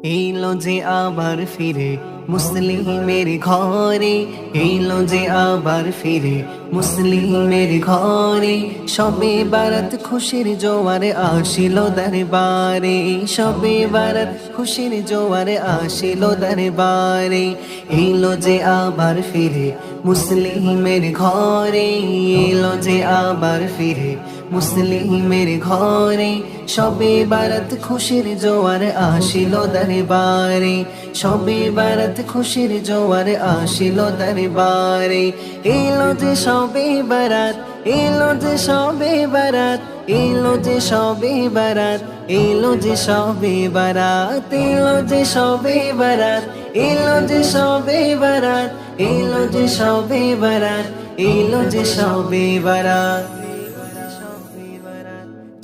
এলো যে আবার ফিরে মুসলিমের ঘরে, এলো যে আবার ফিরে মুসলিমের ঘরে। সবে বারাত খুশির জোয়ারে আসিল দরবারে, সবে বারাত খুশির জোয়ারে আসিল দরবারে। এলো যে আবার ফিরে মুসলিমের ঘরে, এলো যে আবার ফিরে মুসলিমের ঘরে। সবে বারাত খুশির জোয়ারে আসিল দরবারে, সবে বারাত খুশির জোয়ারে আসিল দরবারে। এলো যে সবে বারাত, এলো যে সবে বারাত, এলো যে সবে বারাত, এলো যে সবে বারাত, এলো যে সবে বারাত, এলো যে সবে বারাত, এলো যে সবে বারাত, এলো যে সবে বারাত।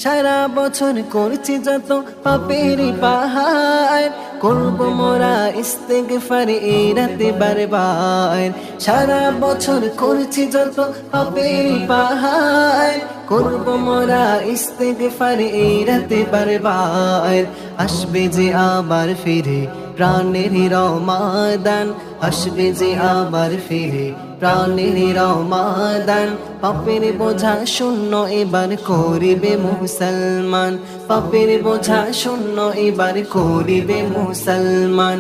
সারা বছর করছি যত পাপের পাহাড়, করবো মোরা ইস্তেগফার এই রাতে বারবার। সারা বছর করছি যত পাপের পাহাড়, করবো মোরা ইস্তেগফার এই রাতে বারবার। আসবে যে আবার ফিরে প্রাণের রমাদান, আসবে যে আবার ফিরে প্রাণের রমাদান। পাপের বোঝা শূন্য এবার করিবে মুসলমান, পাপের বোঝা শূন্য এবার করিবে মুসলমান।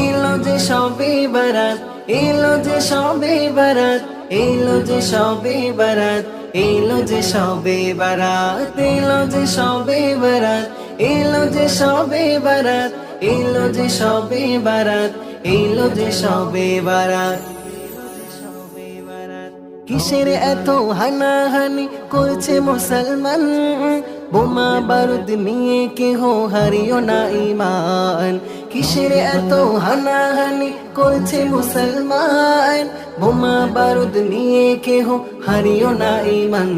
এলো যে সবে বারাত, এলো যে সবে বারাত, এলো যে সবে বারাত, এলো যে সবে বারাত, এলো যে সবে বারাত, এলো যে সবে বারাত, এলো যে সবে বারাত, এলো যে সবে বারাত। কিসের এত হানাহানি করছে মুসলমান, বোমা বারুদ নিয়ে কেহ হারিও না ঈমান। কিসের এত হানাহানি করছে মুসলমান, বোমা বারুদ নিয়ে কেহ হারিও না ঈমান।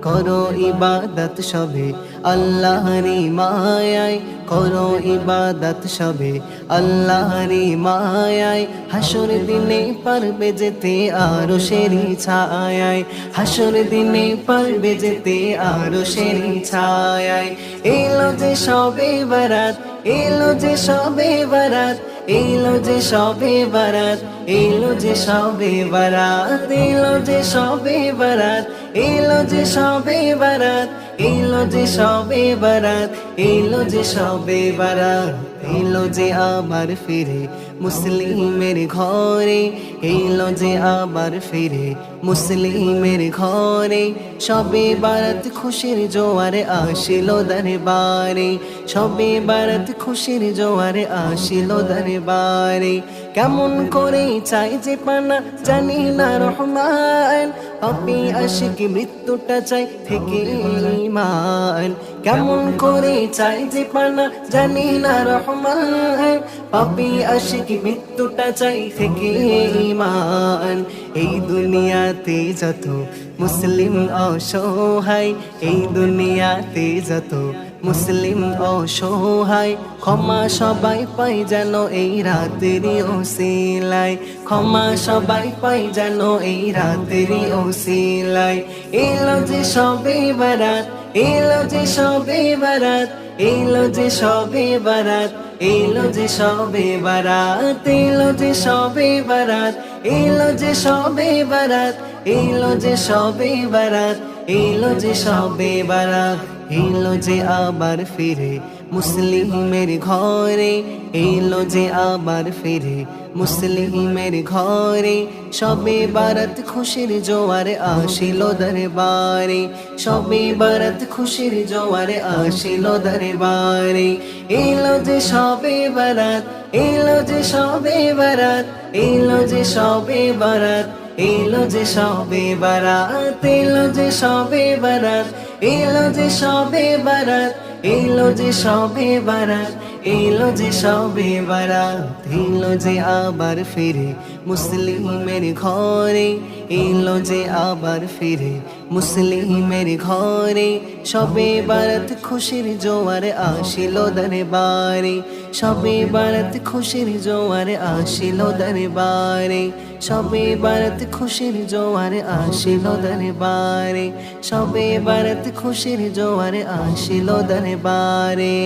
করো ইবাদত সবে আল্লাহরি মায়ায়, করো ইবাদত সবে আল্লাহরি মায়ায়। হাসর দিনে পারবে যেতে আরশেরি ছায়ায়, হাসর দিনে পারবে যেতে আরশেরি ছায়ায়। এলো যে সবে বারাত, এলো যে সবে বারাত, এলো যে সবে বারাত, এলো যে সবে বারাত, এলো যে সবে বারাত, এলো যে সবে বারাত, এলো যে সবে বারাত, এলো যে সবে বারাত। এলো যে আবার ফিরে মুসলিমের ঘরে, এলো যে আবার ফিরে মুসলিমের ঘরে। সবে বারাত খুশির জোয়ারে আসিল দরবারে, সবে বারাত খুশির জোয়ারে আসিল দরবারে। কেমন করে চাই যে পানা জানি না রহমান, পাপী আশিক মৃত্যুটা চাই থেকে ঈমান। কেমন করে চাই যে পানা জানি না রহমান, পাপী আশিক মৃত্যুটা চাই থেকে ঈমান। এই দুনিয়াতে যত মুসলিম অসহায়, এই দুনিয়াতে যত মুসলিম অসহায়, ক্ষমা সবাই পাই যেন এই রাতেরই ওসিলায়, ক্ষমা সবাই পাই যেন এই রাতেরই ওসিলায়। এলো যে সবে বারাত, এলো যে সবে বারাত, এলো যে সবে বারাত, এলো যে সবে বারাত, এলো যে সবে বারাত, এলো যে সবে বারাত, এলো যে সবে বারাত, এলো যে সবে বারাত। এলো যে আবার ফিরে মুসলিমের ঘরে, এলো যে আবার ফিরে মুসলিমের ঘরে। সবে বারাত খুশির জোয়ারে আসিল দরবারে, সবে বারাত খুশির জোয়ারে আসিল দরবারে। এলো যে সবে বারাত, এলো যে সবে বারাত, এলো যে সবে বারাত, এলো যে সবে বারাত, এলো যে সবে বারাত, এলো যে সবে বারাত, এলো যে সবে বারাত, এলো যে সবে বারাত। এলো যে আবার ফিরে মুসলিমের ঘরে, এলো যে আবার ফিরে মুসলিমের ঘরে। সবে বারাত খুশির জোয়ারে আসিল দরবারে, সবে বারাত খুশির জোয়ারে আসিল দরবারে, সবে বারাত খুশির জোয়ারে আসিল দরবারে, সবে বারাত খুশির জোয়ারে আসিল দরবারে।